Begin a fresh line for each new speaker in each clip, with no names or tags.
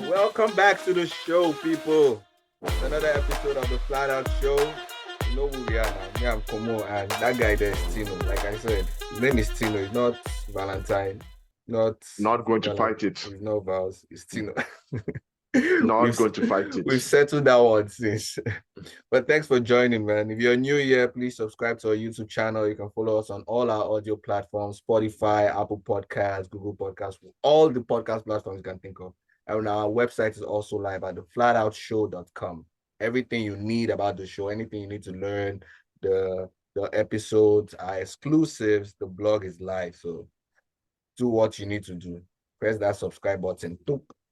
Welcome back to the show, people. It's another episode of the Flat Out Show. You know who we are now. Me, I'm Komo, and that guy there is Tino. Like I said, his name is Tino. It's not Valentine, not
Not going to
Valen.
fight it.
It's not Vals. It's Tino.
Not
we've
going to fight it.
we've settled that one since. But thanks for joining, man. If you're new here, please subscribe to our YouTube channel. You can follow us on all our audio platforms: Spotify, Apple Podcasts, Google Podcasts, all the podcast platforms you can think of. And our website is also live at theflatoutshow.com. Everything you need about the show, anything you need to learn, the episodes are exclusives. The blog is live. So do what you need to do. Press that subscribe button,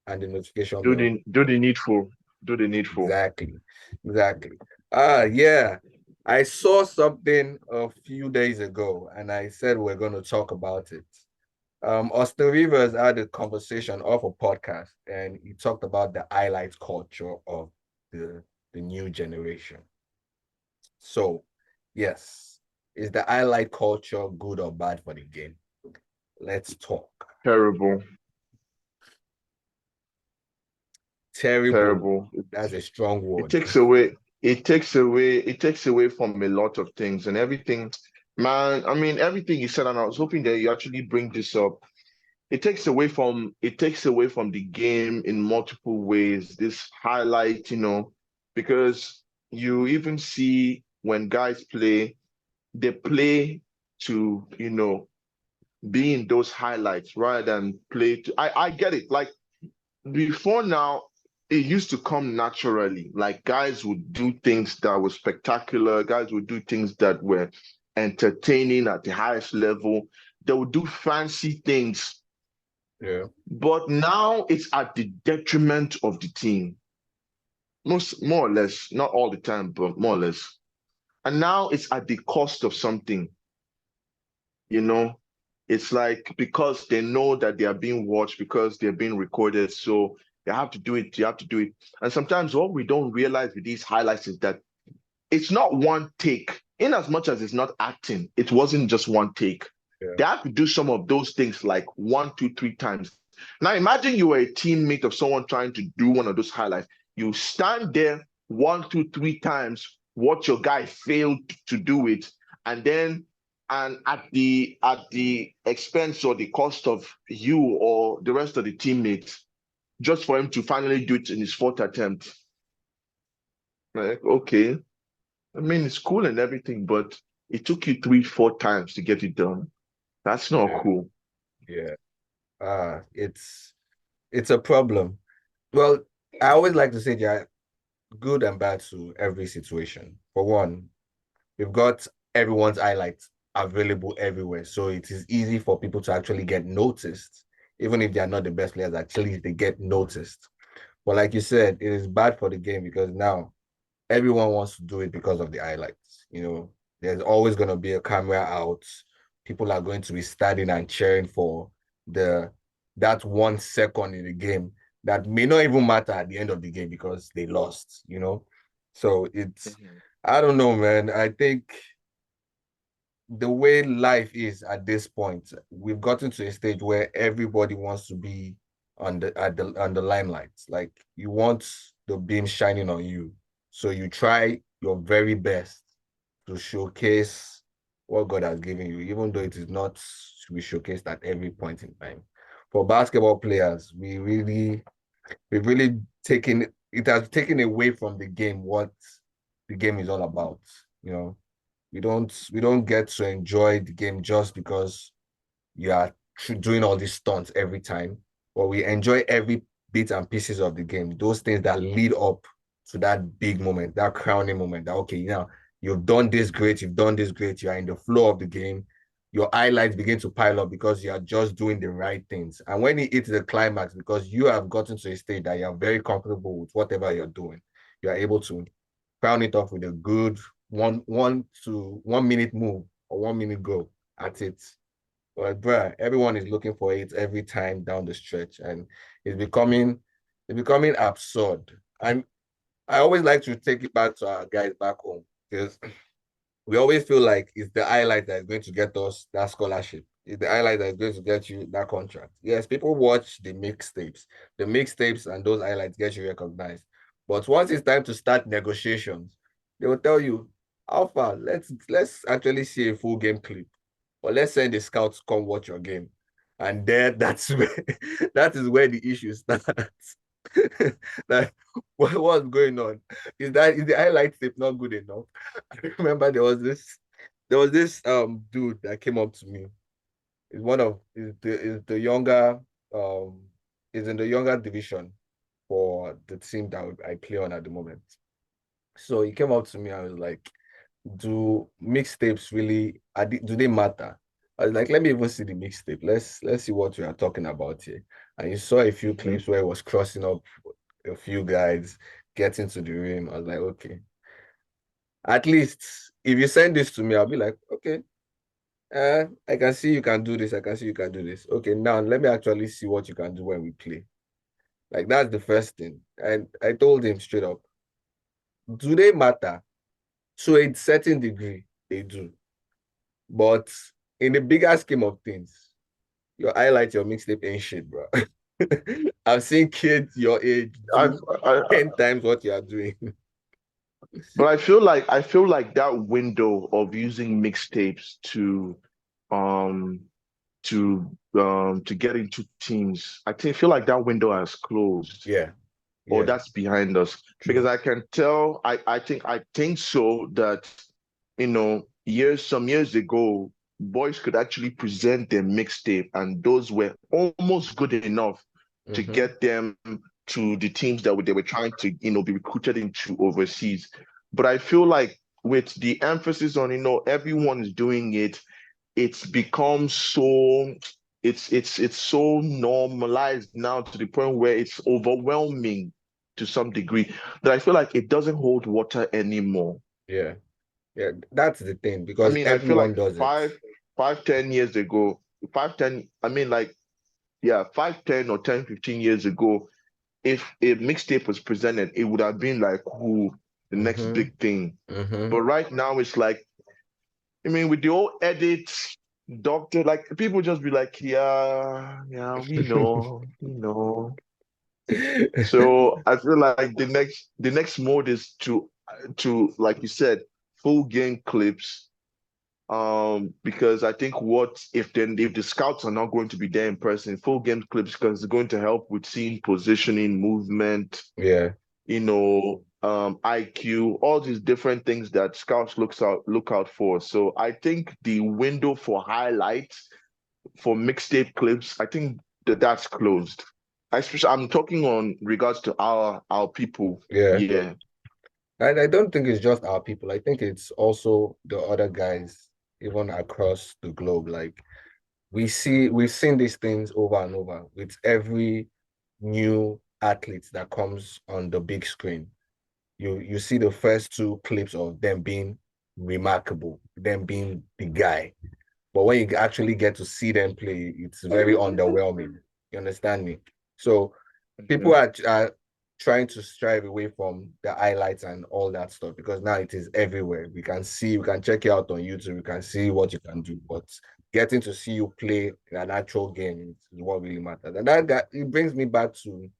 and the notification
Do
bell.
the needful. Do the needful.
Exactly. Exactly. Yeah. I saw something a few days ago and I said we're going to talk about it. Austin Rivers had a conversation off a podcast and he talked about the highlight culture of the new generation. So, yes, is the highlight culture good or bad for the game? Let's talk.
Terrible.
Terrible.
Terrible.
That's a strong
It
word.
takes away. It takes away from a lot of things and everything. Man, I mean everything you said, and I was hoping that you actually bring this up. It takes away from the game in multiple ways. This highlight, because you even see when guys play, they play to, be in those highlights rather than play to. I get it. Like before now, it used to come naturally. Like guys would do things that were spectacular, guys would do things that were entertaining at the highest level. They would do fancy things,
Yeah.
but now it's at the detriment of the team. More or less, not all the time, but more or less. And now it's at the cost of something, you know. It's like because they know that they are being watched, because they're being recorded, so they have to do it, you have to do it. And sometimes what we don't realize with these highlights is that it's not one take. In as much as it's not acting, it wasn't just one take.
Yeah.
They have to do some of those things like one, two, three times. Now imagine you were a teammate of someone trying to do one of those highlights. You stand there one, two, three times, watch your guy failed to do it, and then and at the expense or the cost of you or the rest of the teammates, just for him to finally do it in his fourth attempt. Like, okay, I mean, it's cool and everything, but it took you three, four times to get it done. That's not
Yeah.
cool.
Yeah. It's a problem. Well, I always like to say there are good and bad to every situation. For one, we've got everyone's highlights available everywhere. So it is easy for people to actually get noticed, even if they are not the best players, actually they get noticed. But like you said, it is bad for the game because now everyone wants to do it because of the highlights. There's always going to be a camera out. People are going to be standing and cheering for the that 1 second in the game that may not even matter at the end of the game because they lost. So it's
Mhm.
I don't know, man. I think the way life is at this point, we've gotten to a stage where everybody wants to be on the limelight. Like you want the beam shining on you. So you try your very best to showcase what God has given you, even though it is not to be showcased at every point in time. For basketball players, we've really taken it has taken away from the game what the game is all about. You know, we don't get to enjoy the game just because you are doing all these stunts every time, but we enjoy every bit and pieces of the game. Those things that lead up to that big moment, that crowning moment. That okay, you've done this great, you've done this great. You are in the flow of the game. Your highlights begin to pile up because you are just doing the right things. And when it hits the climax, because you have gotten to a state that you are very comfortable with whatever you're doing, you are able to crown it off with a good 1 minute move or 1 minute go at it. But bruh, everyone is looking for it every time down the stretch, and it's becoming absurd. I always like to take it back to our guys back home because we always feel like it's the highlight that is going to get us that scholarship. It's the highlight that is going to get you that contract. Yes, people watch the mixtapes. The mixtapes and those highlights get you recognized. But once it's time to start negotiations, they will tell you, Alpha, let's actually see a full game clip. Or let's send the scouts to come watch your game. And then that's where that is where the issue starts. Like what's going on? Is the highlight tape not good enough? I remember there was this dude that came up to me. Is the younger um is in the younger division for the team that I play on at the moment. So he came up to me. I was like, "Do mixtapes really do they matter?" I was like, "Let me even see the mixtape. Let's see what we are talking about here." And you saw a few
Mhm.
clips where it was crossing up a few guys, getting to the rim. I was like, "Okay, at least if you send this to me, I'll be like, okay." I can see you can do this. I can see you can do this. Okay, now let me actually see what you can do when we play. Like that's the first thing. And I told him straight up, do they matter? To a certain degree, they do. But in the bigger scheme of things, your highlight, your mixtape ain't shit, bro. I've seen kids your age
I,
do
I
10 times what you are doing.
But I feel like that window of using mixtapes um to get into teams, feel like that window has closed,
Yeah,
or
yeah,
that's behind us. Because
true.
I can tell, I think so that some years ago, boys could actually present their mixtape, and those were almost good enough to
Mm-hmm.
get them to the teams that they were trying to, be recruited into overseas. But I feel like with the emphasis on, everyone is doing it, it's become so it's so normalized now to the point where it's overwhelming to some degree that I feel like it doesn't hold water anymore.
Yeah, yeah, that's the thing
I
because
mean, I feel
everyone
like
does it.
10 years ago, 5, 10, I mean, like, yeah, 5, 10, or 10, 15 years ago, if a mixtape was presented, it would have been like, who, the next
Mm-hmm.
big thing.
Mm-hmm.
But right now, it's like, I mean, with the old edits, doctor, like people just be like, yeah, yeah, we know. So I feel like the next mode is to like you said, full game clips. Because I think what if the scouts are not going to be there in person, full game clips because it's going to help with seeing positioning, movement,
Yeah.
IQ, all these different things that scouts look out for. So I think the window for highlights for mixtape clips, I think that's closed. Especially, I'm talking on regards to our people.
Yeah.
Yeah.
I don't think it's just our people. I think it's also the other guys, even across the globe. Like we've seen these things over and over with every new athlete that comes on the big screen. You see the first two clips of them being remarkable, them being the guy. But when you actually get to see them play, it's very underwhelming. You understand me? So people
Mhm.
are trying to strive away from the highlights and all that stuff because now it is everywhere. We can check it out on YouTube, we can see what you can do, but getting to see you play in an actual game is what really matters. And that it brings me back to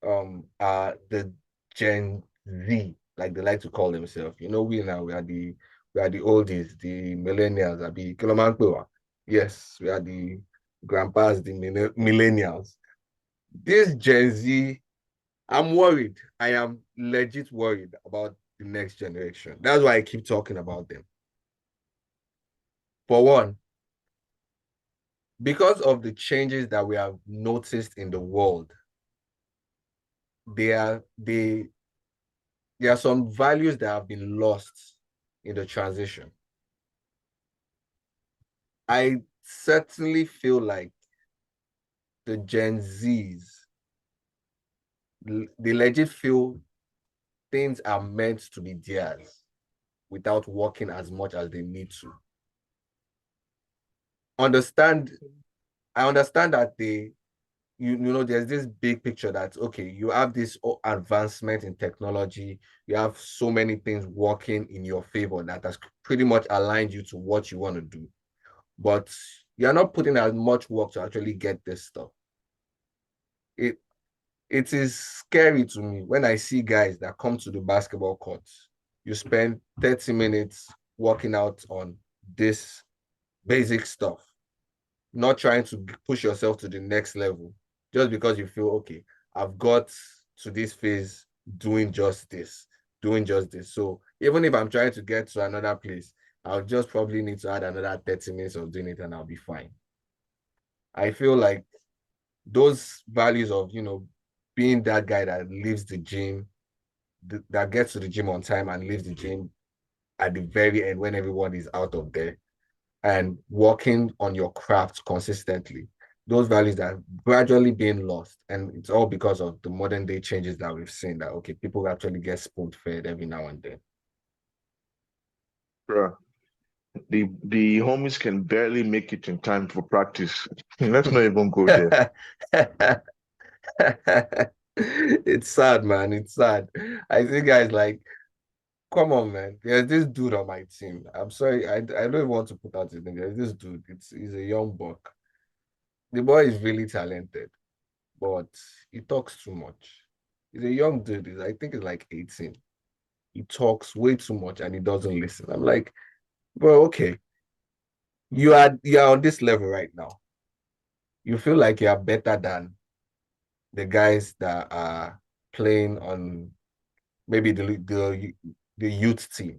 the Gen Z, like they like to call themselves. You know, we are the oldies, the millennials, Abi Kilomanpewa. Yes, we are the grandpas, the millennials. This Gen Z, I'm worried. I am legit worried about the next generation. That's why I keep talking about them. For one, because of the changes that we have noticed in the world, there are they there are some values that have been lost in the transition. I certainly feel like the Gen Zs, they legit feel things are meant to be theirs without working as much as they need to. Understand, I understand that there's this big picture that, okay, you have this advancement in technology, you have so many things working in your favor that has pretty much aligned you to what you want to do. But you're not putting as much work to actually get this stuff. It it is scary to me when I see guys that come to the basketball courts. You spend 30 minutes working out on this basic stuff, not trying to push yourself to the next level just because you feel, okay, I've got to this phase doing just this, doing just this. So even if I'm trying to get to another place, I'll just probably need to add another 30 minutes of doing it and I'll be fine. I feel like those values of, being that guy that leaves the gym, that gets to the gym on time and leaves the gym at the very end when everyone is out of there, and working on your craft consistently. Those values are gradually being lost. And it's all because of the modern day changes that we've seen that, okay, people actually get spoon fed every now and then.
Bruh. The homies can barely make it in time for practice. Let's not even go there.
It's sad, man. It's sad. I see guys like, come on, man. There's this dude on my team. I'm sorry, I don't even want to put out his name. There's this dude. He's a young buck. The boy is really talented, but he talks too much. He's a young dude. I think he's like 18. He talks way too much and he doesn't listen. I'm like, bro, okay. You are on this level right now. You feel like you are better than the guys that are playing on maybe the youth team.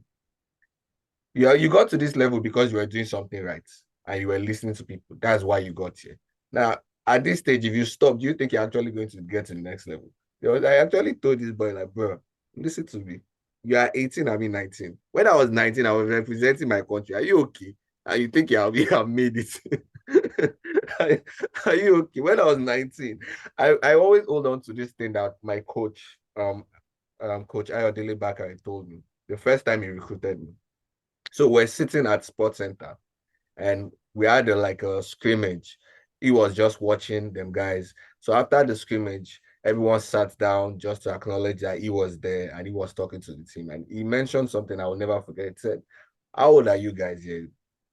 You got to this level because you were doing something right and you were listening to people. That's why you got here. Now, at this stage, if you stop, do you think you're actually going to get to the next level? I actually told this boy, like, bro, listen to me. You are 18, I mean 19. When I was 19, I was representing my country. Are you okay? And you think you have made it? Are you okay? When I was 19, I always hold on to this thing that my coach, Coach Ayodele Bakari told me the first time he recruited me. So we're sitting at Sports Center and we had like a scrimmage. He was just watching them guys. So after the scrimmage, everyone sat down just to acknowledge that he was there and he was talking to the team. And he mentioned something I will never forget. He said, how old are you guys here?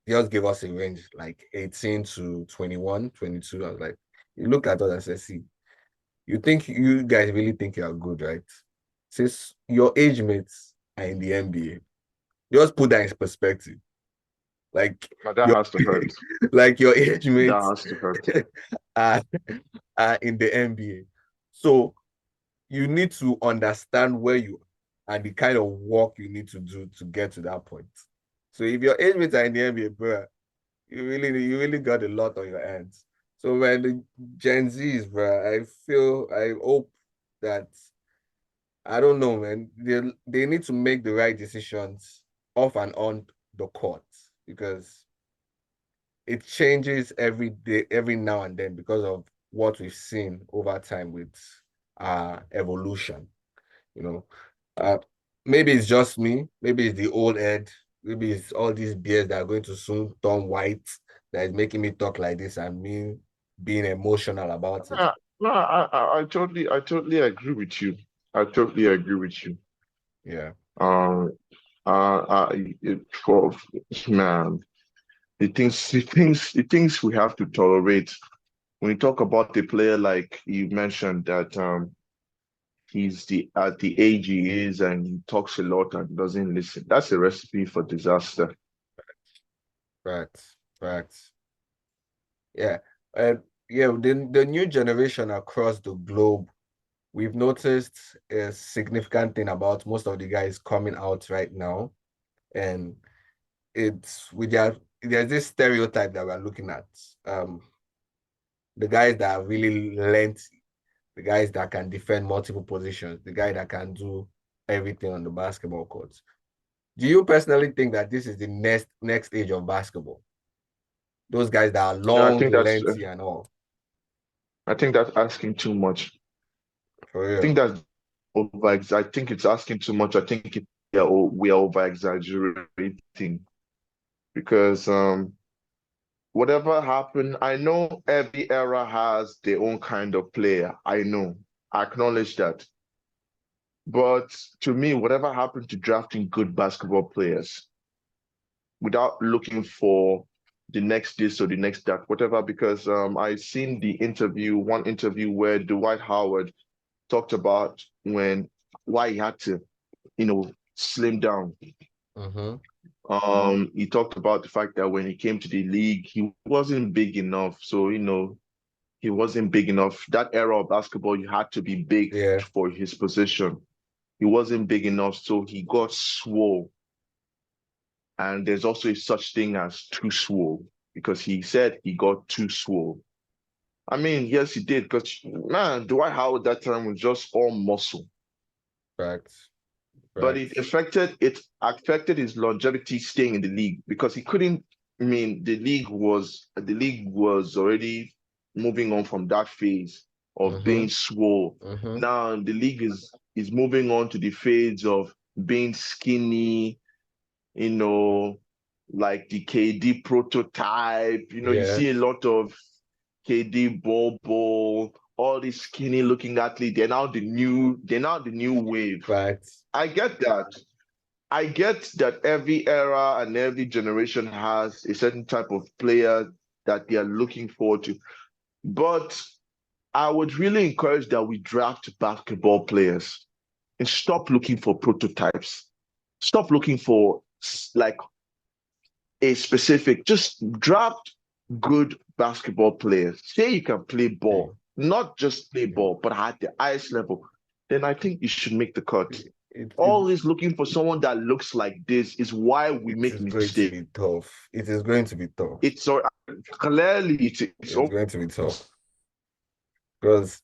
He just gave us a range like 18 to 21, 22. I was like, he looked at us and said, see, you guys really think you are good, right? Since your age mates are in the NBA, just put that in perspective. Like
But that
your
has to hurt.
like your age
That
mates
has to hurt.
are, are in the NBA. So you need to understand where you are and the kind of work you need to do to get to that point. So if your age mates are in the NBA, bro, you really got a lot on your hands. So when the Gen Zs, bro, I hope that I don't know, man. They need to make the right decisions off and on the court because it changes every day, every now and then because of what we've seen over time with evolution. You know, uh, maybe it's just me, maybe it's the old head, maybe it's all these beers that are going to soon turn white that is making me talk like this and me being emotional about it.
No, I totally agree with you. I totally agree with you.
Yeah.
Um, for man, the things we have to tolerate. When you talk about the player, like you mentioned that he's at the age he is and he talks a lot and doesn't listen. That's a recipe for disaster.
Facts, facts. Yeah. Uh, yeah, the new generation across the globe, we've noticed a significant thing about most of the guys coming out right now. And there's this stereotype that we're looking at. The guys that are really lengthy, the guys that can defend multiple positions, the guy that can do everything on the basketball courts. Do you personally think that this is the next age of basketball? Those guys that are
Yeah,
long, lengthy, and all.
I think that's asking too much.
For
I think
real.
that's over. I think it's asking too much. I think we are over exaggerating because whatever happened, I know every era has their own kind of player. I know. I acknowledge that. But to me, whatever happened to drafting good basketball players without looking for the next this or the next that, whatever, because I seen one interview where Dwight Howard talked about why he had to, slim down.
Mm-hmm.
He talked about the fact that when he came to the league, he wasn't big enough. So, he wasn't big enough. That era of basketball, you had to be big
Yeah.
for his position. He wasn't big enough, so he got swole. And there's also a such thing as too swole, because he said he got too swole. I mean, yes, he did, because man, Dwight Howard that time was just all muscle.
Facts.
But
Facts.
it affected his longevity staying in the league, because he couldn't. I mean, the league was already moving on from that phase of
Mm-hmm.
being swole.
Mm-hmm.
Now the league is moving on to the phase of being skinny, like the KD prototype. You
Yeah.
see a lot of KD, Bobo, all these skinny looking athletes. They're now the new wave.
Facts.
I get that. I get that every era and every generation has a certain type of player that they are looking forward to. But I would really encourage that we draft basketball players and stop looking for prototypes. Stop looking for like a specific, just draft good basketball players. Say you can play
Yeah.
ball, not just play
Yeah.
ball, but at the highest level. Then I think you should make the cut.
It
Always looking for someone that looks like this is why we
it
make
is going to
mistakes.
be tough. It is going to be tough.
It's so clearly it's
It's going to be tough because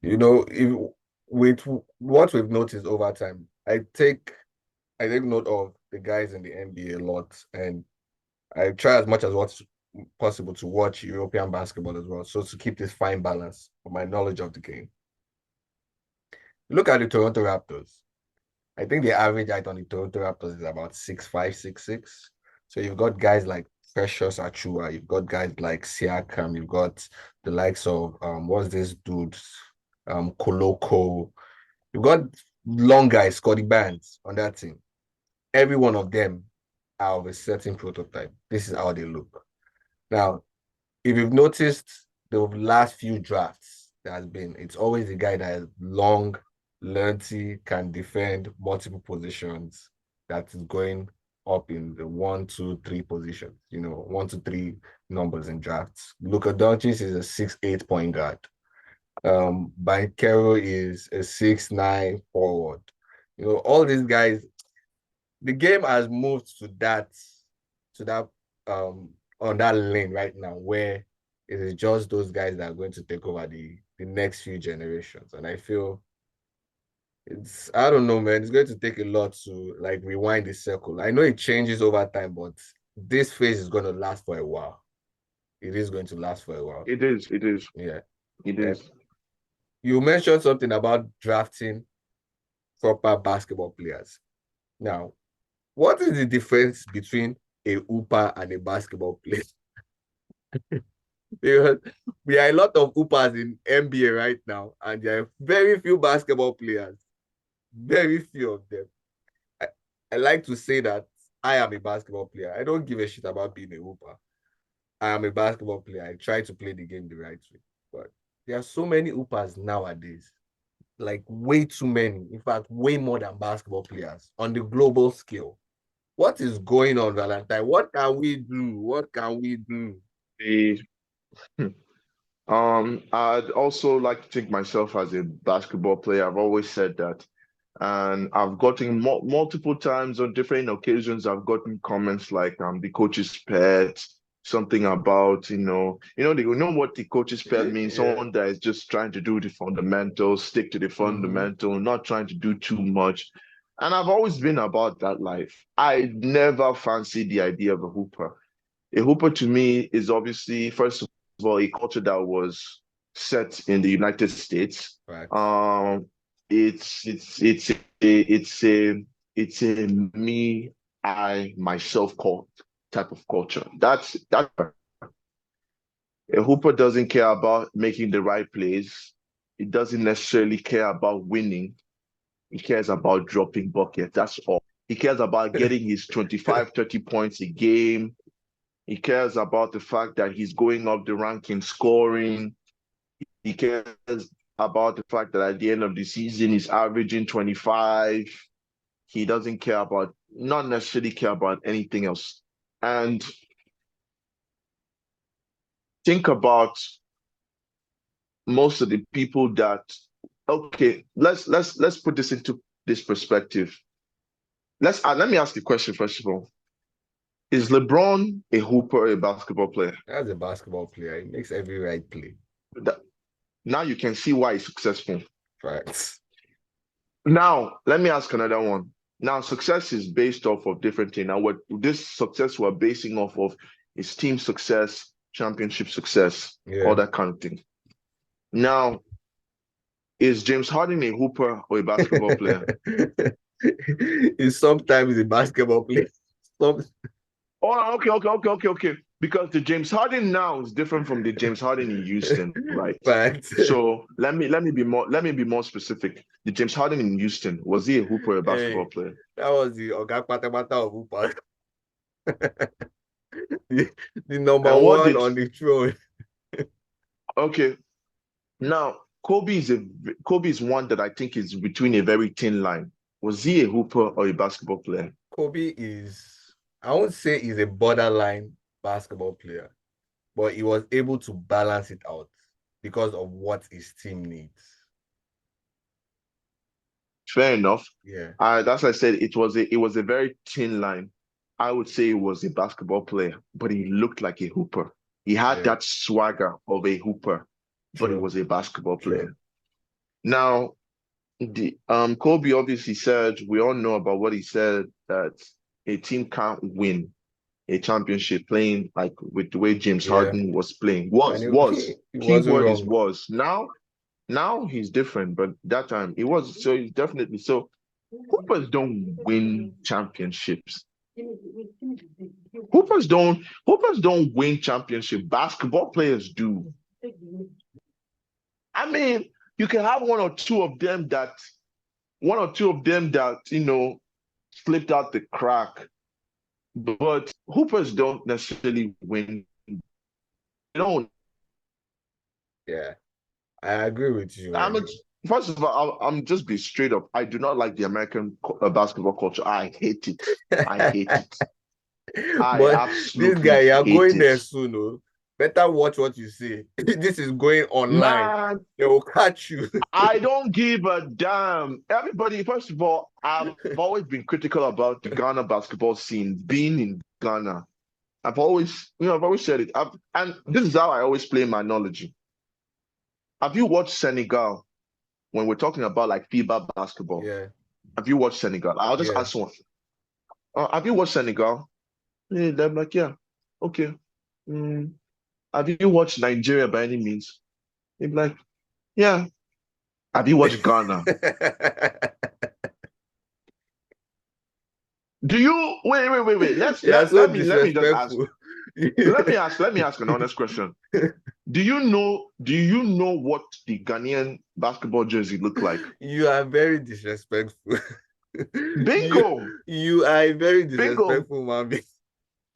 if with what we've noticed over time, I take note of the guys in the NBA a lot, and I try as much as what's possible to watch European basketball as well, so to keep this fine balance of my knowledge of the game. Look at the Toronto Raptors. I think the average height on the Toronto Raptors is about 6'5", 6'6". So you've got guys like Precious Achua, you've got guys like Siakam, you've got the likes of what's this dude, Koloko. You've got long guys, Scotty Barnes on that team. Every one of them are of a certain prototype. This is how they look. Now, if you've noticed the last few drafts there has been, it's always a guy that is long, lengthy, can defend multiple positions, that is going up in the 1, 2, 3 positions, 1 to 3 numbers in drafts. Luka Doncic is a 6'8" point guard. Banchero is a 6'9" forward. All these guys, the game has moved to that on that lane right now where it is just those guys that are going to take over the next few generations. And I feel I don't know, man, it's going to take a lot to like rewind the circle. I know it changes over time, but this phase is going to last for a while. It is going to last for a while.
It is.
Yeah.
It is.
You mentioned something about drafting proper basketball players. Now, what is the difference between a hooper and a basketball player? Because we are a lot of hoopers in NBA right now, and there are very few basketball players. Very few of them. I like to say that I am a basketball player. I don't give a shit about being a hooper. I am a basketball player. I try to play the game the right way. But there are so many hoopers nowadays. Like way too many. In fact, way more than basketball players on the global scale. What is going on, Valentine? What can we do? What can we do?
I'd also like to think myself as a basketball player. I've always said that. And I've gotten multiple times on different occasions, I've gotten comments like the coach's pet, something about, what the coach's pet means,
Yeah.
someone that is just trying to do the fundamentals, stick to the fundamental, not trying to do too much. And I've always been about that life. I never fancied the idea of a hooper. A hooper to me is obviously, first of all, a culture that was set in the United States.
Right.
It's a me, I, myself type of culture. That's a hooper doesn't care about making the right plays. It doesn't necessarily care about winning. He cares about dropping buckets. That's all. He cares about getting his 25, 30 points a game. He cares about the fact that he's going up the ranking scoring. He cares about the fact that at the end of the season he's averaging 25. He doesn't care about, not necessarily care about anything else. And think about most of the people that, okay, let's put this into this perspective. Let me ask the question first of all. Is LeBron a hooper or a basketball player?
As a basketball player, he makes every right play.
Now you can see why he's successful.
Right.
Now, let me ask another one. Now, success is based off of different things. Now, what this success we're basing off of is team success, championship success, all that kind of thing. Now, is James Harden a hooper or a basketball player?
He's sometimes a basketball player.
Oh, okay. Because the James Harden now is different from the James Harden in Houston, right?
Fact.
So let me be more specific. The James Harden in Houston, was he a hooper or a basketball player?
That was the Oga Patapata of hooper. the number one on the throne.
Okay. Now, Kobe is one that I think is between a very thin line. Was he a hooper or a basketball player?
Kobe is, I won't say he's a borderline basketball player, but he was able to balance it out because of what his team needs.
Fair enough.
Yeah.
That's why I said it was a very thin line. I would say he was a basketball player, but he looked like a hooper. He had that swagger of a hooper, but he was a basketball player. Now, the Kobe obviously said, we all know about what he said, that a team can't win a championship playing like with the way James Harden was playing. Keyword is was. Now he's different, but that time he was. So he's definitely so. Hoopers don't win championships. Hoopers don't win championship. Basketball players do. I mean, you can have one or two of them that slipped out the crack, but hoopers don't necessarily win. They don't.
Yeah, I agree with you.
First of all, I'm just be straight up. I do not like the American basketball culture. I hate it. I hate it.
But absolutely this guy, you're going there soon. Oh. Better watch what you say. This is going online. Man, they will catch you.
I don't give a damn. Everybody, first of all, I've always been critical about the Ghana basketball scene, being in Ghana. I've always said it. And this is how I always play my knowledge. Have you watched Senegal when we're talking about like FIBA basketball?
Yeah.
Have you watched Senegal? I'll just ask one. Have you watched Senegal? Yeah, they're like, yeah, okay. Have you watched Nigeria by any means? They'd be like, yeah. Have you watched Ghana? Do you wait? Let me ask an honest question. Do you know what the Ghanaian basketball jersey look like?
You are very disrespectful.
Bingo.
You are a very disrespectful man.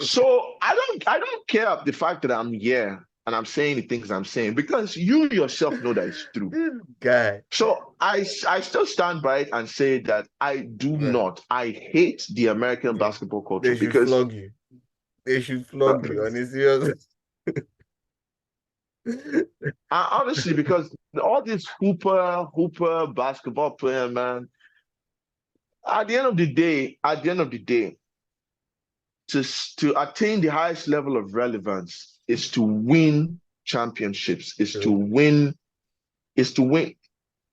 So I don't care the fact that I'm here and I'm saying the things I'm saying, because you yourself know that it's true.
This guy.
So I still stand by it and say that I do not. I hate the American basketball culture.
They should flog you. They should flog you, and it's serious.
Honestly, because all this hooper basketball player, man. At the end of the day, to attain the highest level of relevance is to win championships, is to win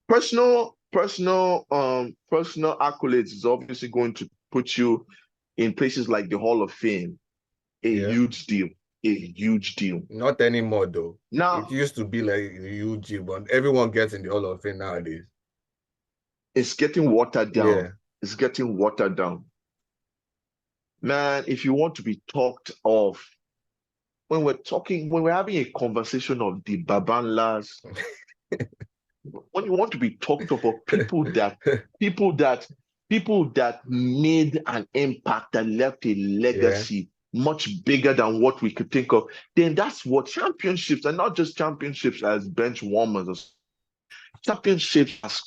personal accolades is obviously going to put you in places like the Hall of Fame. Huge deal. A huge deal.
Not anymore though.
Now
it used to be like a huge deal, but everyone gets in the Hall of Fame nowadays.
It's getting watered down. Yeah. It's getting watered down. Man, if you want to be talked of, when we're having a conversation of the Babanlas, when you want to be talked of people that made an impact, that left a legacy, much bigger than what we could think of, then that's what championships, and not just championships as bench warmers, or championships as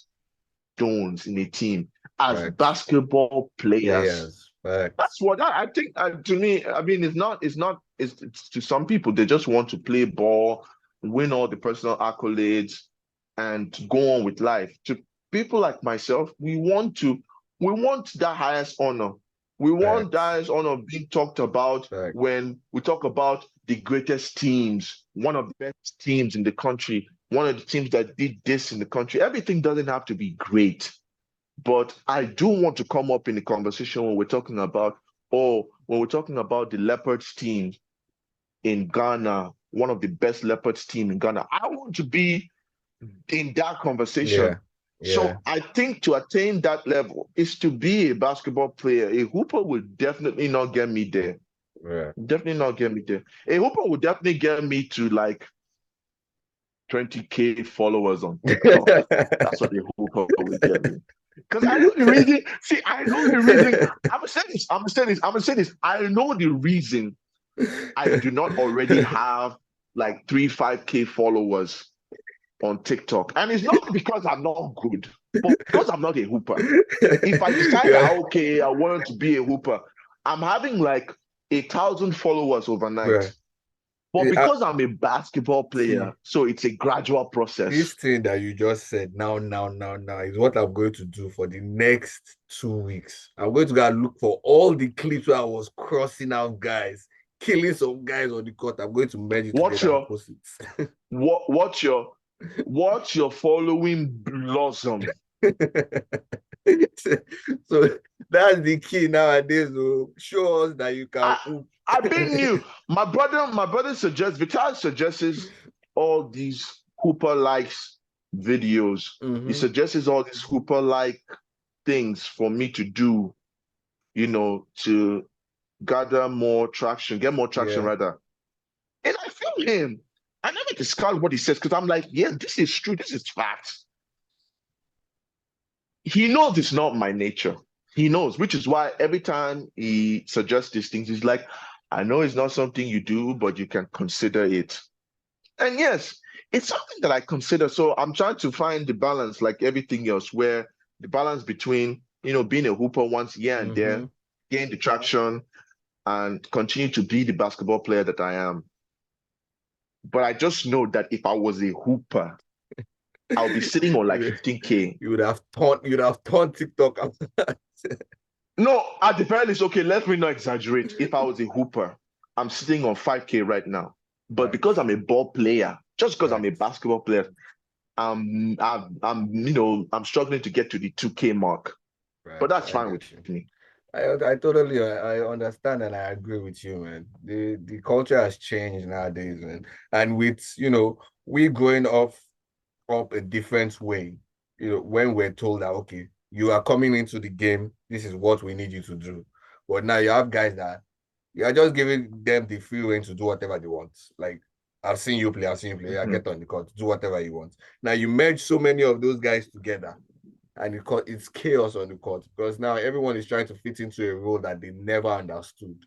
stones in a team, as
Facts.
basketball players.
Players. Facts.
That's what I think. To me, I mean, it's to some people, they just want to play ball, win all the personal accolades, and go on with life. To people like myself, we want that highest honor. We want that
Facts.
highest honor being talked about
Facts.
when we talk about the greatest teams, one of the best teams in the country, one of the teams that did this in the country. Everything doesn't have to be great. But I do want to come up in the conversation when we're talking about, oh, when we're talking about the Leopards team in Ghana, one of the best Leopards team in Ghana. I want to be in that
Yeah.
conversation.
Yeah.
So I think to attain that level is to be a basketball player. A hooper will definitely not get me there.
Yeah.
Definitely not get me there. A hooper will definitely get me to like 20K followers on TikTok. That's what a hooper will get me. Because I know the reason. See, I know the reason. I'm gonna say this. I'm gonna say this. I'm gonna say this. I know the reason I do not already have like 5K followers on TikTok. And it's not because I'm not good, but because I'm not a hooper. If I decide that,
Yeah.
okay, I want to be a hooper, I'm having like 1,000 followers overnight.
Bro,
But
I,
because I'm a basketball player,
see,
so it's a gradual
this
process.
thing that you just said now is what I'm going to do for the next 2 weeks. I'm going to go and look for all the clips where I was crossing out guys, killing some guys on the court. I'm going to merge it
Watch
together and
your
post it.
watch your watch your following blossom.
So that's the key nowadays. Oh. Show us that you can
I
hoop.
I've been new. My brother suggests Vital suggests all these Hooper likes videos. He
Mm-hmm.
suggests all these Hooper like things for me to do, to gather more traction, get more traction
Yeah.
rather. And I feel him. I never discard what he says because I'm like, yeah, this is true. This is facts. He knows it's not my nature. He knows, which is why every time he suggests these things, he's like, I know it's not something you do, but you can consider it. And yes, it's something that I consider. So I'm trying to find the balance, like everything else, where the balance between, being a hooper once here and
Mm-hmm.
there, gain the traction, and continue to be the basketball player that I am. But I just know that if I was a hooper, I'll be sitting on like
You,
15K.
you'd have turned TikTok after that.
No, at the very least, okay, let me not exaggerate. If I was a hooper, I'm sitting on 5K right now. But because
Facts.
I'm a ball player, just because I'm a
Facts.
basketball player, I'm struggling to get to the 2K mark. But
Facts.
that's
I
fine with
get you.
me.
I totally I understand and I agree with you, man. The culture has changed nowadays, man. And with we growing up a different way. When we're told that okay, you are coming into the game, this is what we need you to do. But now you have guys that you are just giving them the free rein to do whatever they want. Like I've seen you play, yeah,
Mhm.
get on the court, do whatever you want. Now you merge so many of those guys together and it's chaos on the court because now everyone is trying to fit into a role that they never understood.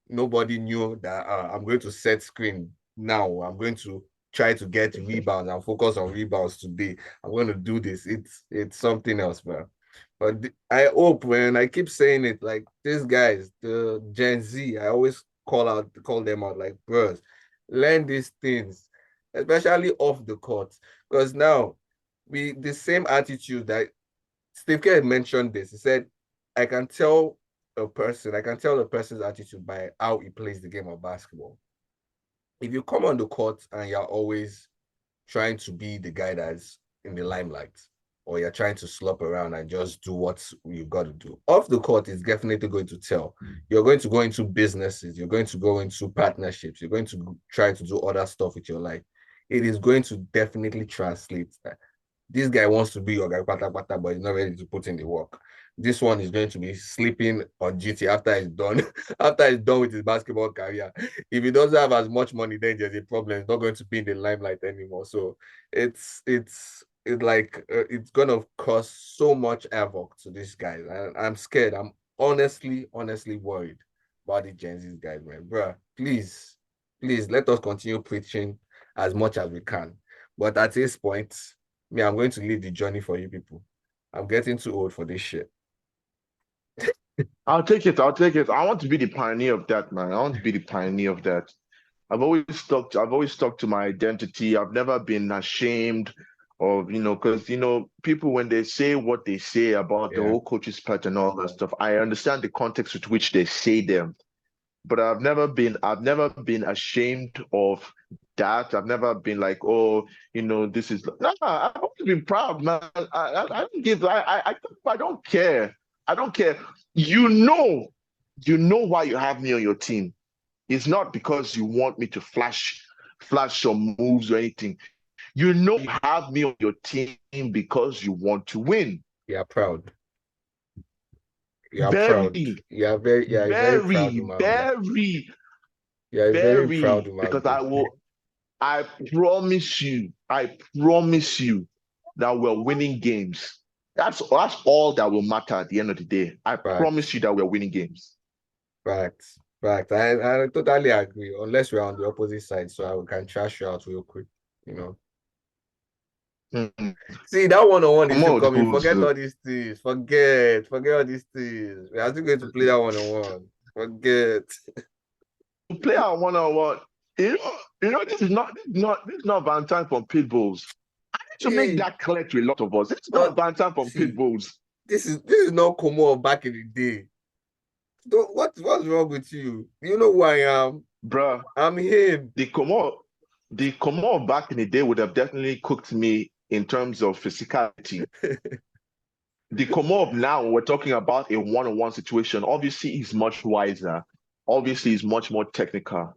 Nobody knew that I'm going to set screen now. I'm going to try to get rebounds and focus on rebounds today. I'm going to do this. It's something else, man. But I hope when I keep saying it, like these guys, the Gen Z, I always call them out, like bros, learn these things, especially off the court, because now we the same attitude that Steve Kerr mentioned this. He said, I can tell a person's attitude by how he plays the game of basketball. If you come on the court and you're always trying to be the guy that's in the limelight, or you're trying to slop around and just do what you've got to do. Off the court is definitely going to tell. You're going to go into businesses, you're going to go into partnerships, you're going to try to do other stuff with your life. It is going to definitely translate that this guy wants to be your guy, pata pata, but he's not ready to put in the work. This one is going to be sleeping on duty after he's done, after he's done with his basketball career. If he doesn't have as much money, then there's a problem. He's not going to be in the limelight anymore. So it's gonna cause so much havoc to these guys. And I'm scared. I'm honestly worried. about the Gen Z guys, man. Bruh, please, please let us continue preaching as much as we can. But at this point, me, I'm going to leave the journey for you people. I'm getting too old for this shit.
I'll take it. I'll take it. I want to be the pioneer of that, man. I want to be the pioneer of that. I've always stuck to my identity. I've never been ashamed of, because people when they say what they say about the
Yeah,
whole coaches part and all that stuff, I understand the context with which they say them. But I've never been ashamed of that. I've never been like, oh, this is no, I've always been proud, man. I don't give I don't care. I don't care. You know, you know why you have me on your team. It's not because you want me to flash some moves or anything. You know you have me on your team because you want to win.
you're proud. You are proud.
Very,
You are a very proud
very,
woman being.
very,
You are a very proud
very,
woman
because
being.
I promise you that we're winning games. That's all that will matter at the end of the day. I promise
Facts.
you that we're winning games.
Facts. Facts. I totally agree. Unless we're on the opposite side, so I can trash you out real quick. You know.
Mhm.
See, that one-on-one is
Come
still
on,
coming.
schools.
Forget all these things. Forget all these things. We are still going to play that one-on-one. Forget.
Play our one-on-one. This is not Valentine from Pitbulls. To make
See,
that clear to a lot of us, it's
not
not Valentine from
see.
Pitbulls,
This is not Como of back in the day. What's wrong with you? You know who I am.
bruh.
I'm him.
The Como, the Como back in the day would have definitely cooked me in terms of physicality. The Como of now, we're talking about a one-on-one situation. Obviously, he's much wiser. Obviously, he's much more technical.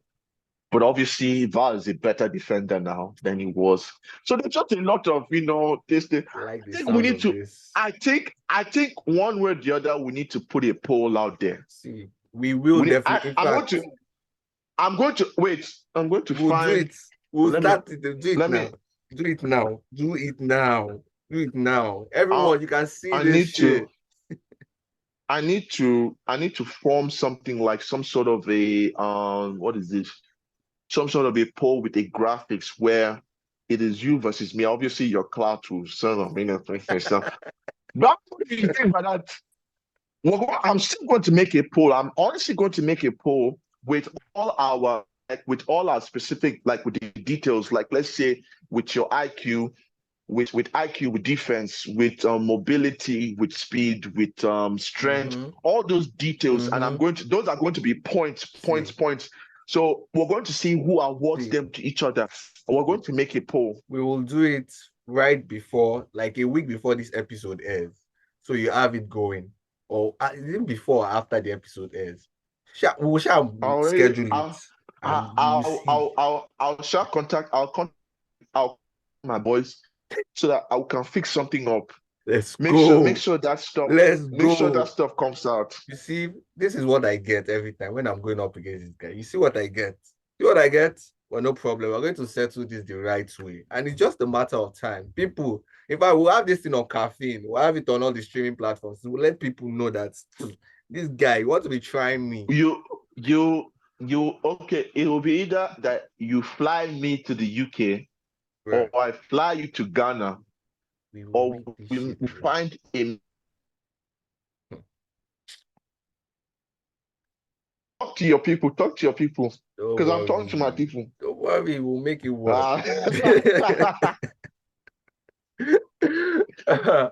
But obviously, Val is a better defender now than he was. So there's just a lot of, this thing.
I like
I
the
think we
sound
need
of
to.
this.
I think one way or the other, we need to put a poll out there.
See, we will
We need,
definitely. In
I'm going
fact,
to. I'm going to wait. I'm going to
we'll do
find.
it. We'll
Let me.
start it. Do it
Let me.
now. Do it now. Do it now. Do it now. Everyone,
I
you can see
I
this
need
shit.
to. I need to form something like some sort of a what is this? Some sort of a poll with a graphics where it is you versus me. Obviously, your cloud will serve a minute for yourself. But what do you think about that? I'm still going to make a poll. I'm honestly going to make a poll with all our with all our specific with the details. Like let's say with your IQ, with IQ, with defense, with mobility, with speed, with strength,
Mm-hmm.
all those details. And
Mm-hmm.
those are going to be points, points,
See,
points. So we're going to see who awards
see,
them to each other. And we're going to make a poll.
we will do it right before, like a week before this episode airs. So you have it going. Or even before or after the episode airs. We shall
I already,
schedule it
I'll,
and you will see.
I'll shall contact, I'll my boys so that I can fix something up.
Let's
Make sure, make
go.
sure that stuff,
Let's
make sure that
go.
stuff comes out.
You see, this is what I get every time when I'm going up against this guy. You see what I get? See what I get? Well, no problem. We're going to settle this the right way. And it's just a matter of time. People, if I will have this thing on caffeine, we'll have it on all the streaming platforms. We'll let people know that this guy, you want to be trying me.
You, you, okay. It will be either that you fly me to the UK or
Right.
I fly you to Ghana
We will
or
make this
we
shit work.
find a talk to your people, talk to your people
Don't
because I'm talking to my
worry.
people.
Don't worry. We'll make it work.
Uh,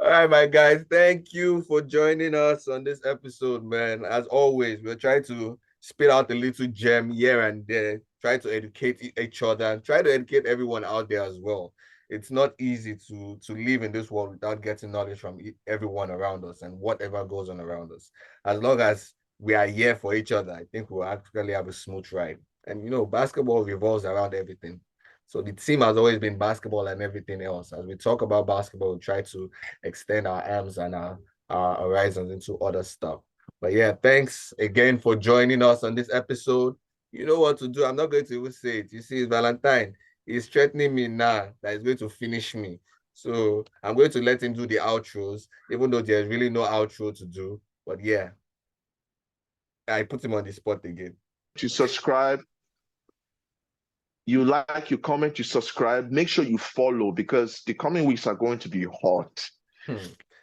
All right, my guys. Thank you for joining us on this episode, man. As always, we're trying to spit out a little gem here and there, try to educate each other and try to educate everyone out there as well. It's not easy to live in this world without getting knowledge from everyone around us and whatever goes on around us. As long as we are here for each other, I think we'll actually have a smooth ride. And basketball revolves around everything. So the team has always been basketball and everything else. As we talk about basketball, we try to extend our arms and our horizons into other stuff. But yeah, thanks again for joining us on this episode. You know what to do. I'm not going to even say it. You see, it's Valentine. He's threatening me now that he's going to finish me. So I'm going to let him do the outros, even though there's really no outro to do. But yeah, I put him on the spot again.
You subscribe. You like, you comment, you subscribe. Make sure you follow because the coming weeks are going to be hot.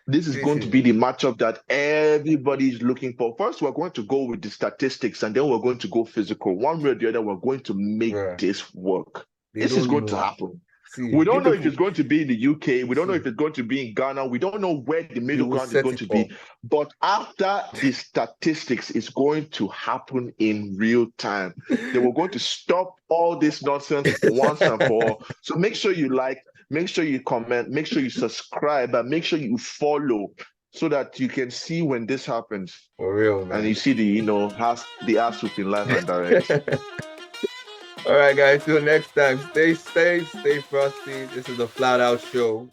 This is going to be the matchup that everybody is looking for. First, we're going to go with the statistics, and then we're going to go physical. One way or the other, we're going to make this work. This is going to happen. We don't know if it's going to be in the UK. We don't know if it's going to be in Ghana. We don't know where the middle ground is going to be. But after the statistics, it's going to happen in real time. They were going to stop all this nonsense once and for all. So make sure you like, make sure you comment, make sure you subscribe, and make sure you follow so that you can see when this happens.
For real, man.
And you see the, the ass in live and direct.
All right, guys. Till next time. Stay safe, stay frosty. This is the Flat Out Show.